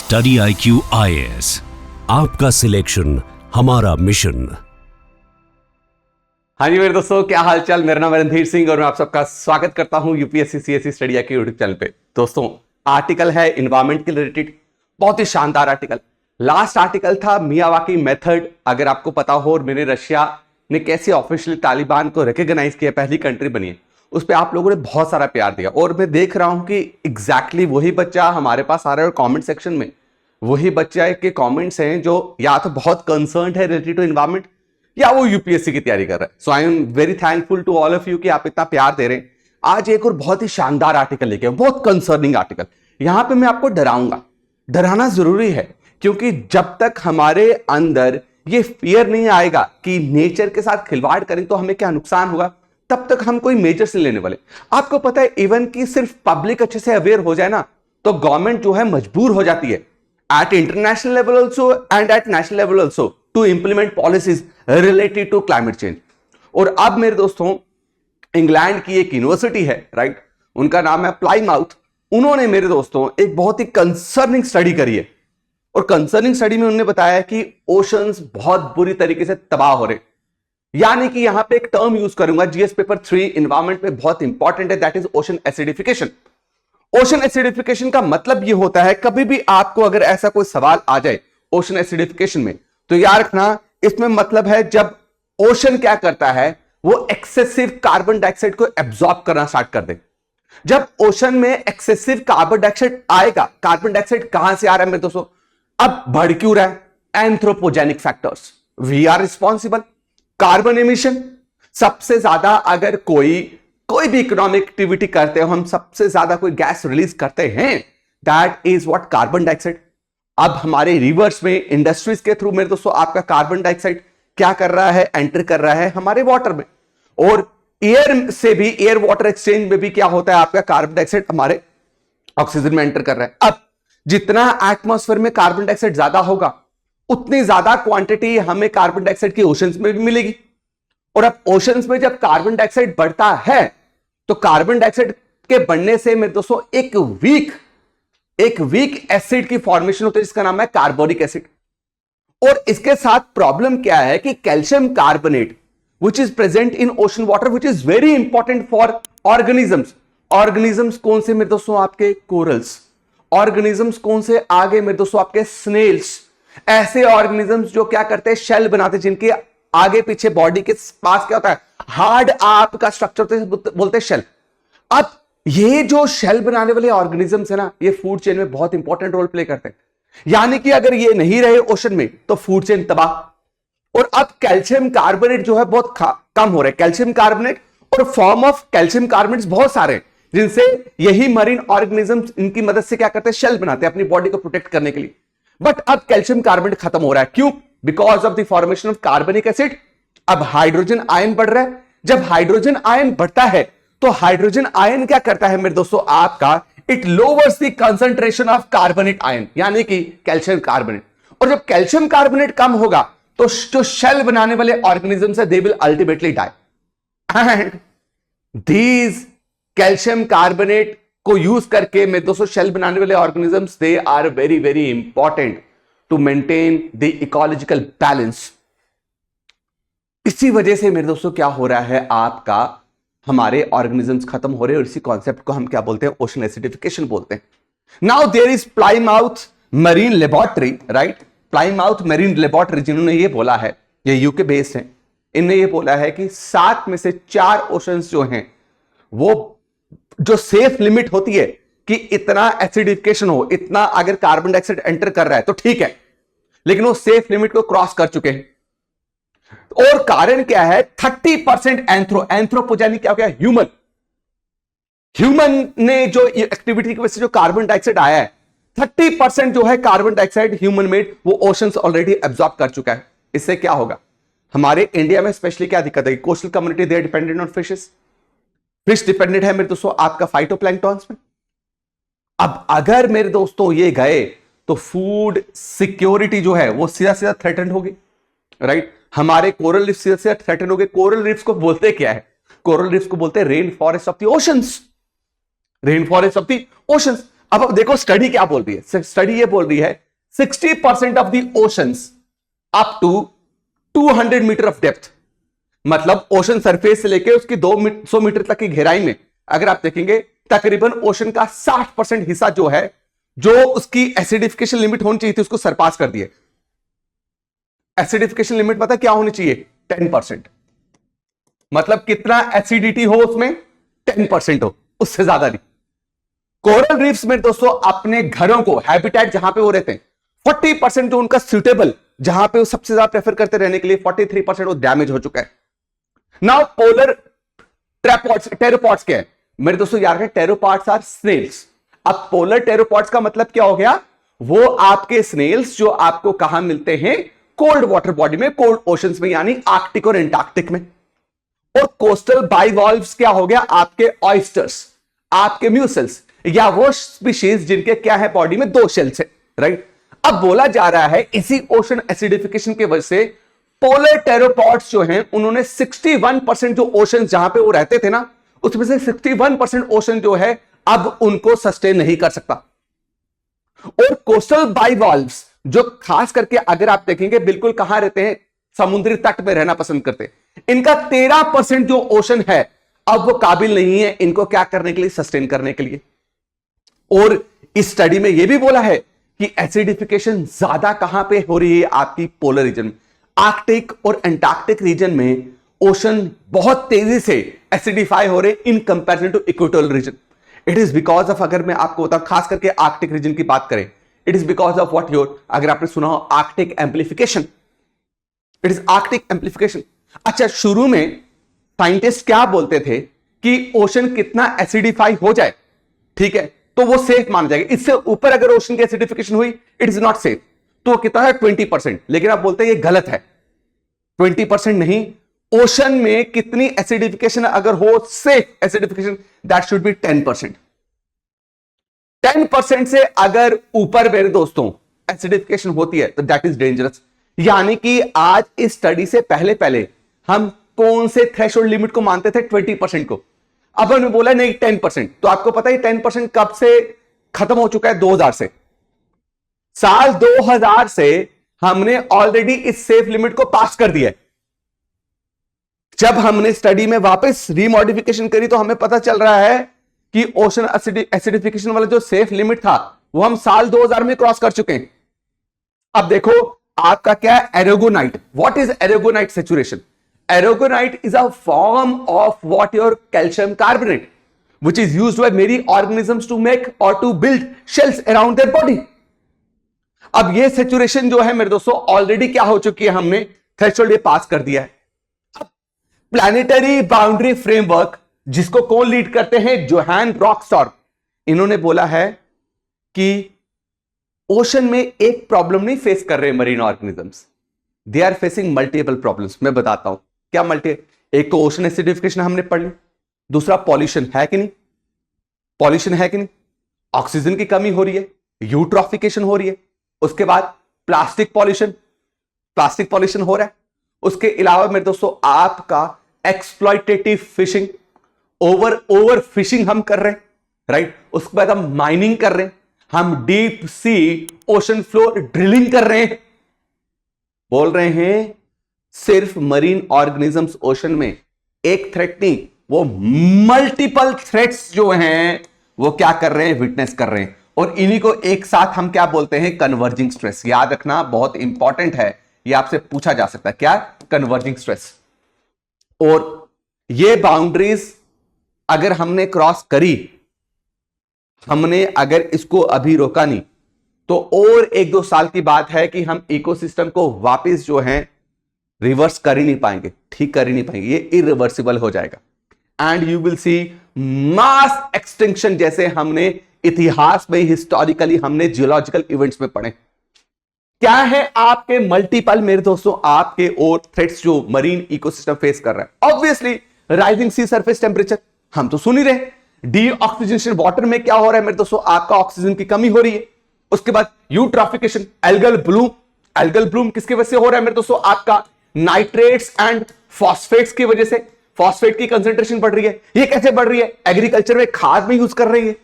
Study IQ IAS, आपका selection हमारा mission. हाँ जी मेरे दोस्तों, क्या हाल चाल। मेरा नाम है रणधीर सिंह और मैं आप सबका स्वागत करता हूं UPSC CSC study IQ YouTube channel पे। दोस्तों, आर्टिकल है इन्वायरमेंट के रिलेटेड, बहुत ही शानदार आर्टिकल। लास्ट आर्टिकल था मियावाकी मेथड, अगर आपको पता हो, और मैंने रशिया ने कैसे ऑफिशियली तालिबान को रिकॉग्नाइज किया, पहली कंट्री बनी है, उस पर आप लोगों ने बहुत सारा प्यार दिया। और मैं देख रहा हूं कि एग्जैक्टली वही बच्चा हमारे पास आ रहा है और कमेंट सेक्शन में वही बच्चा के कमेंट्स हैं जो या तो बहुत कंसर्न है रिलेटेड टू एनवायरमेंट या वो यूपीएससी की तैयारी कर रहा है। So I am very thankful to all of you कि आप इतना प्यार दे रहे हैं। आज एक और बहुत ही शानदार आर्टिकल लेके, बहुत कंसर्निंग आर्टिकल। यहां पे मैं आपको डराऊंगा, डराना जरूरी है, क्योंकि जब तक हमारे अंदर ये फियर नहीं आएगा कि नेचर के साथ खिलवाड़ करें तो हमें क्या नुकसान होगा, तब तक हम कोई मेजर्स नहीं लेने वाले। आपको पता है, इवन कि सिर्फ पब्लिक अच्छे से अवेयर हो जाए ना, तो गवर्नमेंट जो है मजबूर हो जाती है at international level also and at national level also to implement policies related to climate change. और अब मेरे दोस्तों, इंग्लैंड की एक यूनिवर्सिटी है, राइट, उनका नाम है प्लाईमाउथ। उन्होंने मेरे दोस्तों एक बहुत ही कंसर्निंग स्टडी करी है, और कंसर्निंग स्टडी में उन्होंने बताया कि ओशंस बहुत बुरी तरीके से तबाह हो रहे। यानी कि यहां पे एक टर्म यूज करूंगा, जीएस पेपर 3 एनवायरमेंट में बहुत इंपॉर्टेंट है, that is ocean acidification. Ocean acidification का मतलब यह होता है, कभी भी आपको अगर ऐसा कोई सवाल आ जाए ओशन एसिडिफिकेशन में, तो याद रखना, इसमें मतलब है जब ओशन क्या करता है, वो एक्सेसिव कार्बन डाइऑक्साइड को एब्जॉर्ब करना स्टार्ट कर दे। जब ओशन में एक्सेसिव कार्बन डाइऑक्साइड आएगा, कार्बन डाइऑक्साइड कहां से आ रहा है मेरे दोस्तों, अब बढ़ क्यों रहा है, anthropogenic factors, we are responsible. Carbon emission सबसे ज्यादा, अगर कोई भी इकोनॉमिक एक्टिविटी करते हो, हम सबसे ज्यादा कोई गैस रिलीज करते हैं, that is what, carbon dioxide. अब हमारे रिवर्स में, इंडस्ट्रीज के थ्रू मेरे दोस्तों, आपका कार्बन डाइऑक्साइड क्या कर रहा है, एंटर कर रहा है हमारे वाटर में। और एयर से भी, एयर वाटर एक्सचेंज में भी क्या होता है, आपका कार्बन डाइऑक्साइड हमारे ऑक्सीजन में एंटर कर रहा है। अब जितना एटमॉस्फेयर में कार्बन डाइऑक्साइड ज्यादा होगा, उतनी ज्यादा क्वांटिटी हमें कार्बन डाइऑक्साइड की ओशंस में भी मिलेगी। और अब ओशंस में जब कार्बन डाइऑक्साइड बढ़ता है, तो कार्बन डाइऑक्साइड के बढ़ने से मेरे दोस्तों एक वीक एसिड की फॉर्मेशन होती है, जिसका नाम है कार्बोनिक एसिड। और इसके साथ प्रॉब्लम क्या है कि calcium carbonate which is present in ocean water, which is very important for organisms. Organisms कौन से मेरे दोस्तों, आपके कोरल्स। ऑर्गेनिजम्स कौन से, आगे मेरे दोस्तों आपके स्नेल्स। ऐसे ऑर्गेनिजम्स जो क्या करते हैं, शेल बनाते हैं, जिनके आगे पीछे बॉडी के पास क्या होता है, हार्ड आपका स्ट्रक्चर बोलते हैं शेल। अब ये जो शेल बनाने वाले ऑर्गेनिजम्स है ना, ये फूड चेन में बहुत इंपॉर्टेंट रोल प्ले करते हैं। यानी कि अगर ये नहीं रहे ओशन में, तो फूड चेन तबाह। और अब कैल्शियम कार्बोनेट जो है बहुत कम हो रहा है। कैल्शियम कार्बोनेट और फॉर्म ऑफ कैल्शियम कार्बोनेट बहुत सारे हैं, जिनसे यही मरीन ऑर्गेनिजम्स इनकी मदद से क्या करते हैं, शेल बनाते हैं अपनी बॉडी को प्रोटेक्ट करने के लिए। बट अब कैल्शियम कार्बोनेट खत्म हो रहा है, क्यों, because of the formation of कार्बनिक एसिड। अब हाइड्रोजन आयन बढ़ रहा है। जब हाइड्रोजन आयन बढ़ता है, तो हाइड्रोजन आयन क्या करता है मेरे दोस्तों, आपका it louvers the concentration of carbonate ion, यानी कि कैल्शियम कार्बोनेट। और जब कैल्शियम कार्बोनेट कम होगा, तो जो शेल बनाने वाले ऑर्गेनिजम्स है, they will ultimately die. And these calcium carbonate को यूज करके मेरे दोस्तों शेल बनाने वाले organisms, they are very very important to maintain the ecological balance. इसी वजह से मेरे दोस्तों क्या हो रहा है, आपका हमारे ऑर्गेनिजम्स खत्म हो रहे हैं, और इसी कॉन्सेप्ट को हम क्या बोलते हैं, ओशन एसिडिफिकेशन बोलते हैं। Now there is Plymouth marine laboratory, right, Plymouth marine laboratory, जिन्होंने ये बोला है, ये यूके बेस्ड है, इन्होंने ये बोला है कि 7 में से 4 ओशंस जो हैं, वो जो सेफ लिमिट होती है कि इतना एसिडिफिकेशन हो, इतना अगर कार्बन डाइऑक्साइड एंटर कर रहा है तो ठीक है, लेकिन वो सेफ लिमिट को क्रॉस कर चुके हैं। और कारण क्या है, 30% एंथ्रोपोजेनिक क्या हो गया, ह्यूमन ने जो एक्टिविटी की वजह से जो कार्बन डाइऑक्साइड आया है, 30% जो है कार्बन डाइऑक्साइड ह्यूमन मेड, वो ओशंस ऑलरेडी एब्जॉर्ब कर चुका है। इससे क्या होगा, हमारे इंडिया में स्पेशली क्या दिक्कत है, coastal community they are dependent on fishes. Fish dependent है मेरे दोस्तों आपका फाइटोप्लैंक्टॉन्स में। अब अगर मेरे दोस्तों ये गए, तो फूड सिक्योरिटी जो है वो सीधा सीधा थ्रेटन होगी, राइट। हमारे कोरल रिफ सीधा सीधा थ्रेटन हो गए। कोरल रिफ्स को बोलते क्या है, कोरल रिफ्स को बोलते हैं rain forest of the oceans, rain forest of the oceans. अब देखो स्टडी क्या बोल रही है, स्टडी ये बोल रही है 60% of the oceans up to 200 metre of depth, मतलब ओशन सरफेस से लेके उसकी 200 मीटर तक की गहराई में अगर आप देखेंगे तकरीबन ओशन का 60% हिस्सा जो है, जो उसकी एसिडिफिकेशन लिमिट होनी चाहिए थी, उसको सरपास कर दिए। एसिडिफिकेशन लिमिट पता क्या होनी चाहिए? 10%। मतलब कितना एसिडिटी हो उसमें? 10% हो, उससे ज्यादा नहीं। कोरल रीफ्स में दोस्तों अपने घरों को, हैबिटेट जहां पे वो रहते हैं, 40% जो उनका सुटेबल, जहां पे वो सबसे ज्यादा प्रेफर करते रहने के लिए, 43% वो डैमेज हो चुका है। नाउ पोलर ट्रैपोड्स, टेरोपॉड्स क्या है मेरे दोस्तों? याद रखें, टेरोपॉड्स आर स्नेल्स। अब पोलर टेरोपॉड्स का मतलब क्या हो गया? वो आपके स्नेल्स जो आपको कहां मिलते हैं? कोल्ड वाटर बॉडी में, कोल्ड ओशंस में, यानी आर्कटिक और एंटार्क्टिक में। और कोस्टल बाइवॉल्व्स क्या हो गया? आपके ऑयस्टर्स, आपके म्यूसल्स, या वो स्पीशीज जिनके क्या है बॉडी में 2 शेल्स है, राइट। अब बोला जा रहा है इसी ओशन एसिडिफिकेशन की वजह से पोलर टेरोपॉड्स जो हैं, उन्होंने 61% जो ओशन जहां पे वो रहते थे ना, उसमें से 61% ओशन जो है अब उनको सस्टेन नहीं कर सकता। और कोस्टल बाइवॉल्व्स जो खास करके अगर आप देखेंगे बिल्कुल कहां रहते हैं? समुद्री तट में रहना पसंद करते हैं। इनका 13% जो ओशन है अब वो काबिल नहीं है इनको क्या करने के लिए? सस्टेन करने के लिए। और इस स्टडी में यह भी बोला है कि एसिडिफिकेशन ज्यादा कहां पे हो रही है? आपकी पोलर रीजन में, आर्कटिक और एंटार्क्टिक रीजन में ओशन बहुत तेजी से एसिडिफाई हो रहे in comparison to equatorial region. It is because of, अगर मैं आपको बताऊं खास करके आर्कटिक रीजन की बात करें, it is because of what your, अगर आपने सुना हो Arctic amplification, it is Arctic amplification. अच्छा, शुरू में साइंटिस्ट क्या बोलते थे कि ओशन कितना एसिडिफाई हो जाए, ठीक है, तो वो सेफ माना जाएगा। इससे ऊपर अगर ओशन की एसिडिफिकेशन हुई, इट इज नॉट सेफ। तो वो कितना है? 20%। लेकिन आप बोलते हैं ये गलत है, 20% नहीं। ओशन में कितनी एसिडिफिकेशन अगर हो, safe acidification, that should be 10%। 10% से अगर ऊपर मेरे दोस्तों एसिडिफिकेशन होती है तो दैट इज डेंजरस। यानी कि आज इस स्टडी से पहले पहले हम कौन से थ्रेशोल्ड लिमिट को मानते थे? 20% को। अब हमने बोला नहीं 10%। तो आपको पता है 10% कब से खत्म हो चुका है? 2000 से। साल 2000 से हमने ऑलरेडी इस सेफ लिमिट को पास कर दिया है। जब हमने स्टडी में वापस रीमॉडिफिकेशन करी तो हमें पता चल रहा है कि ओशन एसिडिफिकेशन वाला जो सेफ लिमिट था वो हम साल 2000 में क्रॉस कर चुके हैं। अब देखो आपका क्या है? Aragonite. What is aragonite saturation? Aragonite is a form of what your calcium carbonate, which is used by many organisms to make or to build shells around their body. अब ये saturation जो है मेरे दोस्तों ऑलरेडी क्या हो चुकी है? हमने थ्रेशोल्ड ये पास कर दिया है। अब प्लैनेटरी बाउंड्री फ्रेमवर्क जिसको कौन लीड करते हैं? जोहान रॉकस्टॉर्म। इन्होंने बोला है कि ओशन में एक प्रॉब्लम नहीं फेस कर रहे marine organisms, they are facing multiple problems. मैं बताता हूं क्या मल्टी। एक तो ओशन एसिडिफिकेशन हमने पढ़ ली, दूसरा पॉल्यूशन है कि नहीं? पॉल्यूशन है कि नहीं? ऑक्सीजन की कमी हो रही है, यूट्रॉफिकेशन हो रही है, उसके बाद प्लास्टिक पॉल्यूशन हो रहा है। उसके अलावा मेरे दोस्तों आपका एक्सप्लॉइटेटिव फिशिंग, ओवर फिशिंग हम कर रहे हैं, राइट। उसके बाद हम माइनिंग कर रहे हैं, हम deep sea ocean floor drilling कर रहे हैं। बोल रहे हैं सिर्फ मरीन ऑर्गेनिजम्स ओशन में एक थ्रेट नहीं, वो मल्टीपल थ्रेट्स जो हैं वो क्या कर रहे हैं? विटनेस कर रहे हैं। और इन्हीं को एक साथ हम क्या बोलते हैं? Converging stress. याद रखना बहुत इंपॉर्टेंट है, ये आपसे पूछा जा सकता है। क्या? Converging stress. और ये बाउंड्रीज अगर हमने क्रॉस करी, हमने अगर इसको अभी रोका नहीं, तो और 1-2 साल की बात है कि हम इकोसिस्टम को वापस जो है रिवर्स कर ही नहीं पाएंगे, ठीक कर ही नहीं पाएंगे। ये इरिवर्सिबल हो जाएगा and you will see mass extinction, जैसे हमने इतिहास में, हिस्टोरिकली हमने जियोलॉजिकल इवेंट्स में पढ़े। क्या है आपके मल्टीपल मेरे दोस्तों आपके और थ्रेट्स जो मरीन इकोसिस्टम फेस कर रहा है? Obviously rising sea surface temperature, हम तो सुन ही रहे। डीऑक्सीजनेशन वाटर में क्या हो रहा है मेरे दोस्तों? आपका ऑक्सीजन की कमी हो रही है। उसके बाद यूट्रॉफिकेशन, एल्गल ब्लूम किसकी वजह से हो रहा है मेरे दोस्तों? आपका नाइट्रेट्स एंड फॉस्फेट्स की वजह से। फॉस्फेट की कंसेंट्रेशन बढ़ रही है। ये कैसे बढ़ रही है? एग्रीकल्चर में खाद में यूज कर रही है।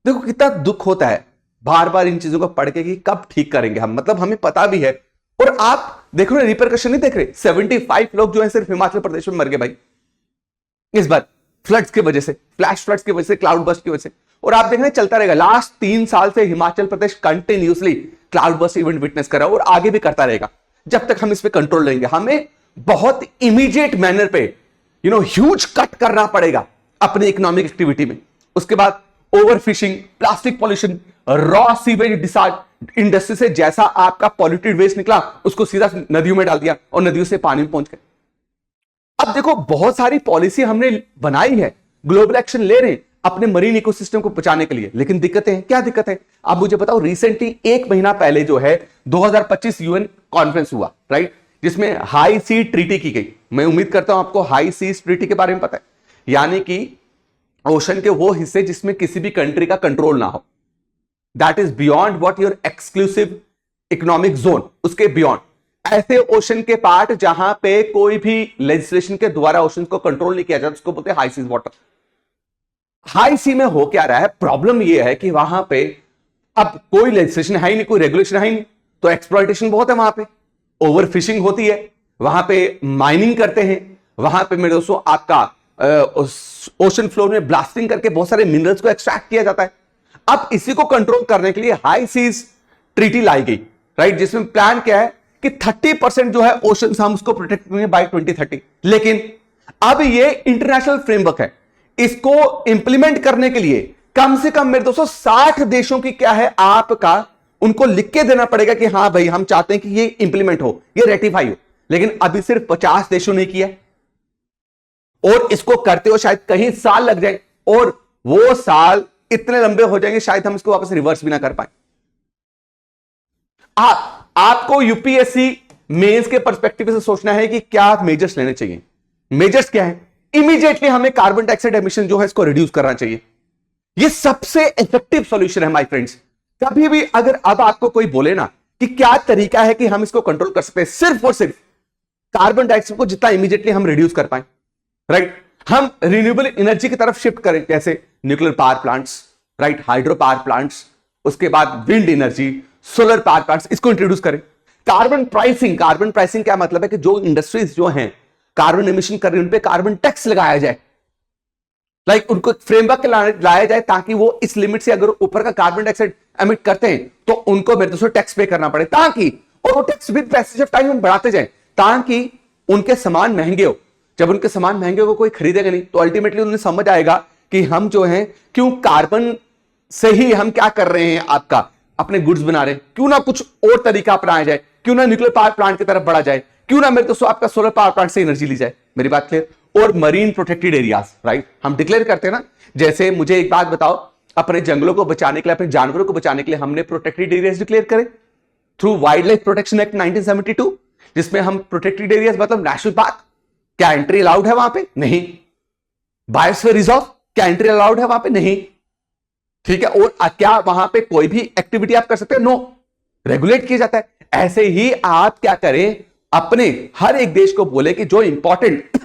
देखो कितना दुख होता है बार बार इन चीजों को पढ़ के कि कब ठीक करेंगे हम, मतलब हमें पता भी है और आप देखो ना रिपरकशन नहीं देख रहे। 75 लोग जो है सिर्फ हिमाचल प्रदेश में मर गए भाई इस बार, फ्लड्स की वजह से, फ्लैश फ्लड्स की वजह से, क्लाउड बर्स्ट की वजह से। और आप देखना चलता रहेगा, लास्ट 3 साल से Himachal Pradesh continuously cloud burst event witness कर रहा है और आगे भी करता रहेगा जब तक हम इस पे कंट्रोल लेंगे। हमें बहुत इमीडिएट मैनर पे ह्यूज कट करना पड़ेगा अपनी इकोनॉमिक एक्टिविटी में। उसके बाद over fishing, plastic pollution, raw sewage discharge industry से जैसा आपका पॉल्यूटेड वेस्ट निकला उसको सीधा नदियों में डाल दिया और नदियों से पानी में पहुंच गए। अब देखो बहुत सारी पॉलिसी हमने बनाई है, ग्लोबल एक्शन ले रहे हैं अपने मरीन इकोसिस्टम को बचाने के लिए, लेकिन दिक्कतें हैं। क्या दिक्कत है आप मुझे बताओ। रिसेंटली 1 महीना पहले जो है 2025 यूएन कॉन्फ्रेंस हुआ, राइट, जिसमें हाई सी ट्रीटी की गई। मैं उम्मीद करता हूं आपको हाई सी ट्रीटी के बारे में पता है, यानी कि ओशन के वो हिस्से जिसमें किसी भी कंट्री का कंट्रोल ना हो, that is beyond what your exclusive economic zone, उसके बियॉन्ड ऐसे ओशन के पार्ट जहां पे कोई भी लेजिस्लेशन के द्वारा ओशन को कंट्रोल नहीं किया जाता उसको बोलते हैं हाई सीज वाटर। हाई सी में हो क्या रहा है, प्रॉब्लम यह है कि वहां पे अब कोई लेजिस्लेशन है ही नहीं, कोई रेगुलेशन है ही नहीं, तो एक्सप्लॉयटेशन बहुत है वहां पे, ओवर फिशिंग होती है, वहां पे माइनिंग करते हैं, वहां पे मेरे दोस्तों आपका ओशन फ्लोर में ब्लास्टिंग करके बहुत सारे मिनरल्स को एक्सट्रैक्ट किया जाता है। अब इसी को कंट्रोल करने के लिए हाई सीज ट्रीटी लाई गई, राइट, जिसमें प्लान क्या है कि 30% जो है ओशन हम उसको प्रोटेक्ट करेंगे बाय 2030। लेकिन अब ये इंटरनेशनल फ्रेमवर्क है, इसको इंप्लीमेंट करने के लिए कम से कम मेरे दोस्तों 60 देशों की क्या है आपका उनको लिख के देना पड़ेगा कि हां भाई हम चाहते हैं कि ये इंप्लीमेंट हो, ये रेटिफाई हो। लेकिन अभी सिर्फ 50 देशों ने किया और इसको करते हो शायद कहीं साल लग जाए और वो साल इतने लंबे हो जाएंगे शायद हम इसको वापस रिवर्स भी ना कर पाए। आपको यूपीएससी मेंस के पर्सपेक्टिव से सोचना है कि क्या मेजर्स लेने चाहिए। मेजर्स क्या है, इमीडिएटली हमें कार्बन डाइऑक्साइड एमिशन जो है इसको रिड्यूस करना चाहिए। ये सबसे इफेक्टिव सॉल्यूशन है माय फ्रेंड्स। कभी भी अगर अब आपको कोई बोले ना कि क्या तरीका है कि हम इसको कंट्रोल कर सकते हैं, सिर्फ और सिर्फ कार्बन डाइऑक्साइड को जितना इमीडिएटली हम रिड्यूस कर पाए, राइट, हम रिन्यूएबल एनर्जी की तरफ शिफ्ट करें, जैसे nuclear power plants, right, hydro power plants, उसके बाद wind energy, solar power plants, इसको इंट्रोड्यूस करें। कार्बन प्राइसिंग, कार्बन प्राइसिंग क्या मतलब है कि जो इंडस्ट्रीज जो हैं कार्बन एमिशन कर रही है उन पे कार्बन टैक्स लगाया जाए, लाइक उनको फ्रेमवर्क लाया जाए ताकि वो इस लिमिट से अगर ऊपर का कार्बन डाइऑक्साइड एमिट करते हैं तो उनको मेरे दोस्तों टैक्स पे करना पड़े, ताकि और वो tax with passage of time हम बढ़ाते जाए ताकि उनके सामान महंगे हो। जब उनके सामान महंगे हो कोई खरीदेगा नहीं तो अल्टीमेटली उन्हें समझ आएगा कि हम जो है क्यों कार्बन से ही हम क्या कर रहे हैं, आपका अपने गुड्स बना रहे हैं, क्यों ना कुछ और तरीका अपनाया जाए, क्यों ना न्यूक्लियर पावर प्लांट की तरफ बढ़ा जाए, क्यों ना मेरे दोस्तों आपका सोलर पावर प्लांट से एनर्जी ली जाए। मेरी बात क्लियर। और मरीन प्रोटेक्टेड एरियाज, राइट, हम डिक्लेयर करते हैं ना, जैसे मुझे एक बात बताओ, अपने जंगलों को बचाने के लिए, अपने जानवरों को बचाने के लिए हमने प्रोटेक्टेड एरियाज डिक्लेयर करे through wild life protection act 1972, जिसमें हम प्रोटेक्टेड एरियाज मतलब नेशनल पार्क, क्या एंट्री अलाउड है वहां पे? नहीं। बायोस्फीयर रिजर्व, क्या एंट्री अलाउड है वहां पे? नहीं। ठीक है, और क्या वहां पे कोई भी एक्टिविटी आप कर सकते हैं? नो, रेगुलेट किया जाता है। ऐसे ही आप क्या करें, अपने हर एक देश को बोले कि जो इंपॉर्टेंट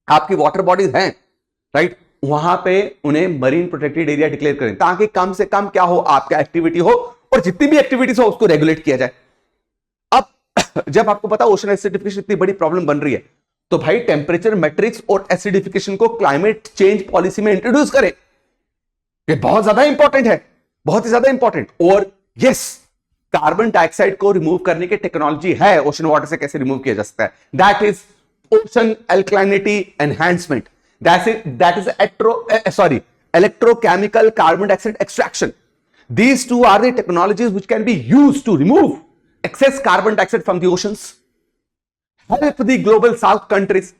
आपकी वाटर बॉडीज हैं, राइट, वहां पे उन्हें मरीन प्रोटेक्टेड एरिया डिक्लेयर करें ताकि कम से कम क्या हो, आपका एक्टिविटी हो और जितनी भी एक्टिविटीज हो उसको रेगुलेट किया जाए। अब जब आपको पता ओशन एसिडिफिकेशन इतनी बड़ी प्रॉब्लम बन रही है तो भाई टेम्परेचर मैट्रिक्स और एसिडिफिकेशन को क्लाइमेट चेंज पॉलिसी में इंट्रोड्यूस करें। ये बहुत ज्यादा इंपॉर्टेंट है, बहुत ही ज्यादा इंपॉर्टेंट। और यस, कार्बन डाइऑक्साइड को रिमूव करने की टेक्नोलॉजी है, ओशन वाटर से कैसे रिमूव किया जा सकता है, that is ocean alkalinity enhancement, that is electrochemical carbon dioxide extraction. These two are the technologies which can be used to remove excess carbon dioxide from the oceans, help the global south countries,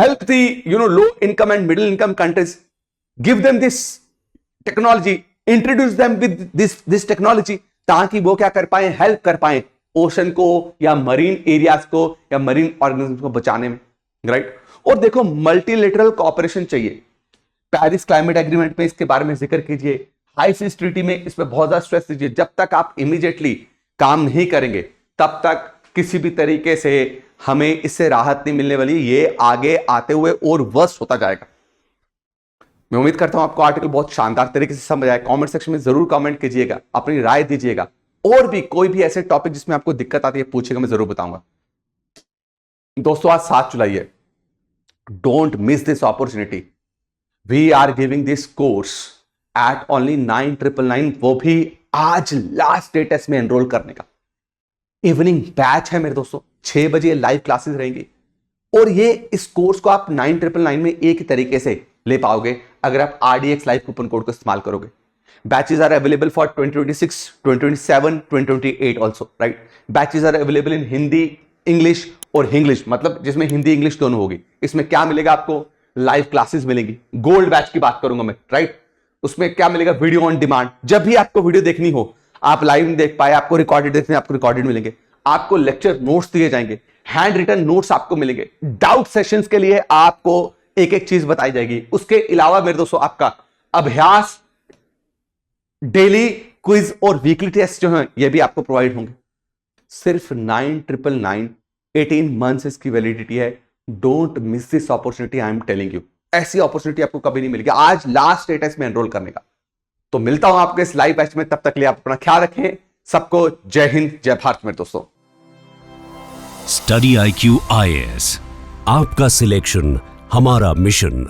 help the low income and middle income countries, give them this technology, introduce them with this technology, ताकि वो क्या कर पाए, help कर पाए ocean को या marine areas को या मरीन ऑर्गेनिज्म को बचाने में, राइट। और देखो मल्टीलेटरल कोऑपरेशन चाहिए। पेरिस क्लाइमेट एग्रीमेंट में इसके बारे में जिक्र कीजिए, हाई सीज ट्रीटी में इस पर बहुत ज्यादा स्ट्रेस दीजिए। जब तक आप इमीडिएटली काम नहीं करेंगे तब तक किसी भी तरीके से हमें इससे राहत नहीं मिलने वाली, ये आगे आते हुए और वर्स्ट होता जाएगा। मैं उम्मीद करता हूं आपको आर्टिकल बहुत शानदार तरीके से समझ आया। कमेंट सेक्शन में जरूर कमेंट कीजिएगा, अपनी राय दीजिएगा, और भी कोई भी ऐसे टॉपिक जिसमें आपको दिक्कत आती है पूछिएगा, मैं जरूर बताऊंगा। दोस्तों आज 7 जुलाई है, don't miss this opportunity. We are giving this course at only 9,999, वो भी आज लास्ट डेट है इसमें एनरोल करने का। इवनिंग बैच है मेरे दोस्तों, 6 बजे लाइव क्लासेस रहेंगी, और ये इस कोर्स को आप 9,999 में एक ही तरीके से ले पाओगे अगर आप RDX लाइव कूपन कोड को इस्तेमाल करोगे। Batches are available for 2026, 2027, 2028 also, right. Batches are available in Hindi, English और इंग्लिश, मतलब जिसमें हिंदी इंग्लिश दोनों होगी। इसमें क्या मिलेगा आपको? लाइव क्लासेस मिलेंगी। गोल्ड बैच की बात करूंगा मैं, राइट। उसमें क्या मिलेगा? Video on demand. जब भी आपको वीडियो देखनी हो, आप लाइव नहीं देख पाए, आपको रिकॉर्डेड देखने, आपको रिकॉर्डेड मिलेंगे। आपको लेक्चर नोट्स दिए जाएंगे, हैंड रिटन नोट्स आपको मिलेंगे। डाउट सेशंस के लिए आपको एक एक चीज बताई जाएगी। उसके अलावा मेरे दोस्तों आपका अभ्यास, डेली क्विज और वीकली टेस्ट जो है ये भी आपको प्रोवाइड होंगे। सिर्फ 9,999, 18 मंथ्स इसकी वैलिडिटी है। Don't miss this opportunity, I am telling you. ऐसी अपॉर्चुनिटी आपको कभी नहीं मिलेगी। आज लास्ट डेट है इसमें एनरोल करने का। तो मिलता हूं आपके इस लाइव बैच में, तब तक के लिए आप अपना ख्याल रखें। सबको जय हिंद, जय भारत मेरे दोस्तों। स्टडी IQ IAS, आपका सिलेक्शन हमारा मिशन।